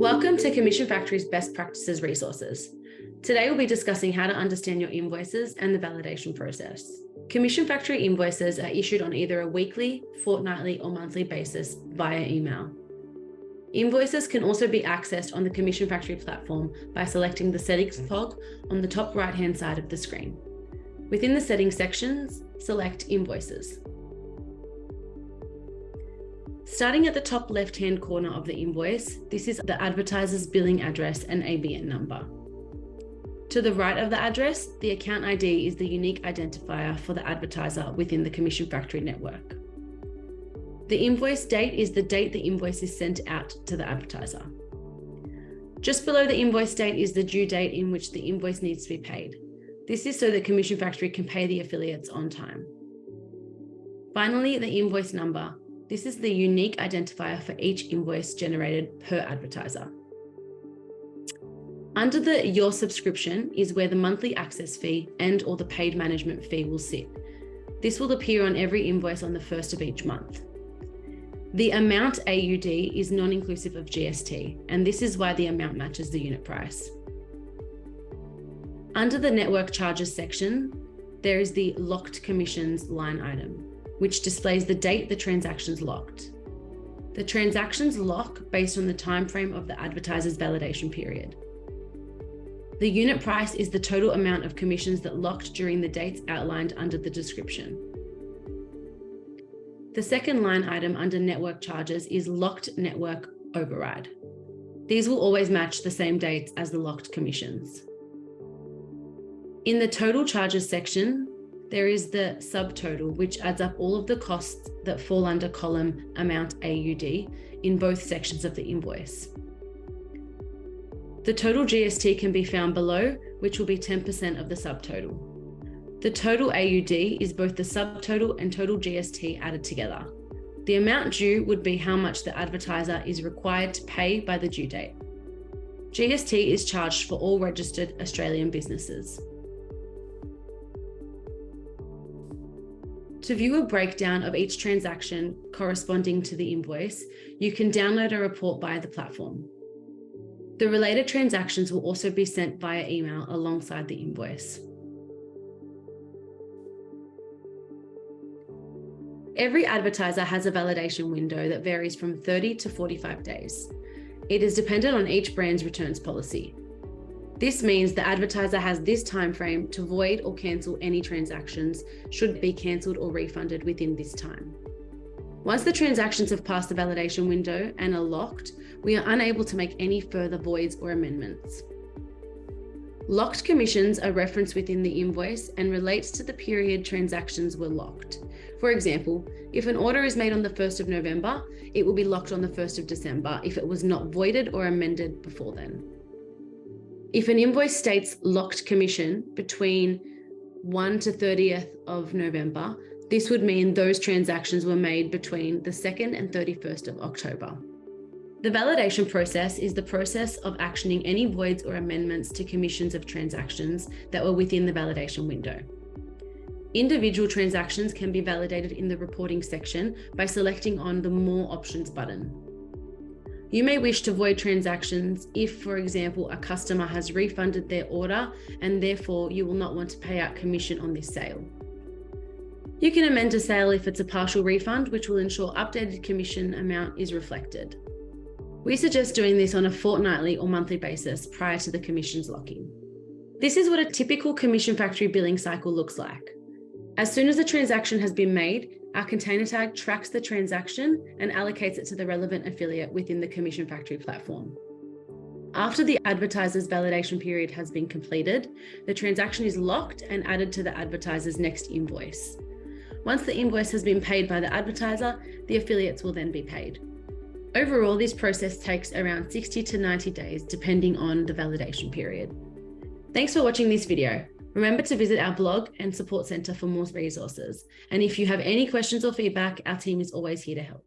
Welcome to Commission Factory's Best Practices Resources. Today we'll be discussing how to understand your invoices and the validation process. Commission Factory invoices are issued on either a weekly, fortnightly, or monthly basis via email. Invoices can also be accessed on the Commission Factory platform by selecting the Settings cog on the top right-hand side of the screen. Within the Settings sections, select Invoices. Starting at the top left-hand corner of the invoice, this is the advertiser's billing address and ABN number. To the right of the address, the account ID is the unique identifier for the advertiser within the Commission Factory network. The invoice date is the date the invoice is sent out to the advertiser. Just below the invoice date is the due date in which the invoice needs to be paid. This is so that Commission Factory can pay the affiliates on time. Finally, the invoice number. This is the unique identifier for each invoice generated per advertiser. Under the Your Subscription is where the monthly access fee and/or the paid management fee will sit. This will appear on every invoice on the first of each month. The amount AUD is non-inclusive of GST, and this is why the amount matches the unit price. Under the Network Charges section, there is the Locked Commissions line item, which displays the date the transaction's locked. The transactions lock based on the time frame of the advertiser's validation period. The unit price is the total amount of commissions that locked during the dates outlined under the description. The second line item under network charges is locked network override. These will always match the same dates as the locked commissions. In the total charges section, there is the subtotal, which adds up all of the costs that fall under column amount AUD in both sections of the invoice. The total GST can be found below, which will be 10% of the subtotal. The total AUD is both the subtotal and total GST added together. The amount due would be how much the advertiser is required to pay by the due date. GST is charged for all registered Australian businesses. To view a breakdown of each transaction corresponding to the invoice, you can download a report via the platform. The related transactions will also be sent via email alongside the invoice. Every advertiser has a validation window that varies from 30 to 45 days. It is dependent on each brand's returns policy. This means the advertiser has this time frame to void or cancel any transactions should be cancelled or refunded within this time. Once the transactions have passed the validation window and are locked, we are unable to make any further voids or amendments. Locked commissions are referenced within the invoice and relates to the period transactions were locked. For example, if an order is made on the 1st of November, it will be locked on the 1st of December if it was not voided or amended before then. If an invoice states locked commission between 1 to 30th of November, this would mean those transactions were made between the 2nd and 31st of October. The validation process is the process of actioning any voids or amendments to commissions of transactions that were within the validation window. Individual transactions can be validated in the reporting section by selecting on the More Options button. You may wish to void transactions if, for example, a customer has refunded their order and therefore you will not want to pay out commission on this sale. You can amend a sale if it's a partial refund, which will ensure updated commission amount is reflected. We suggest doing this on a fortnightly or monthly basis prior to the commissions locking. This is what a typical Commission Factory billing cycle looks like. As soon as a transaction has been made, our container tag tracks the transaction and allocates it to the relevant affiliate within the Commission Factory platform. After the advertiser's validation period has been completed, the transaction is locked and added to the advertiser's next invoice. Once the invoice has been paid by the advertiser, the affiliates will then be paid. Overall, this process takes around 60 to 90 days, depending on the validation period. Thanks for watching this video. Remember to visit our blog and support centre for more resources. And if you have any questions or feedback, our team is always here to help.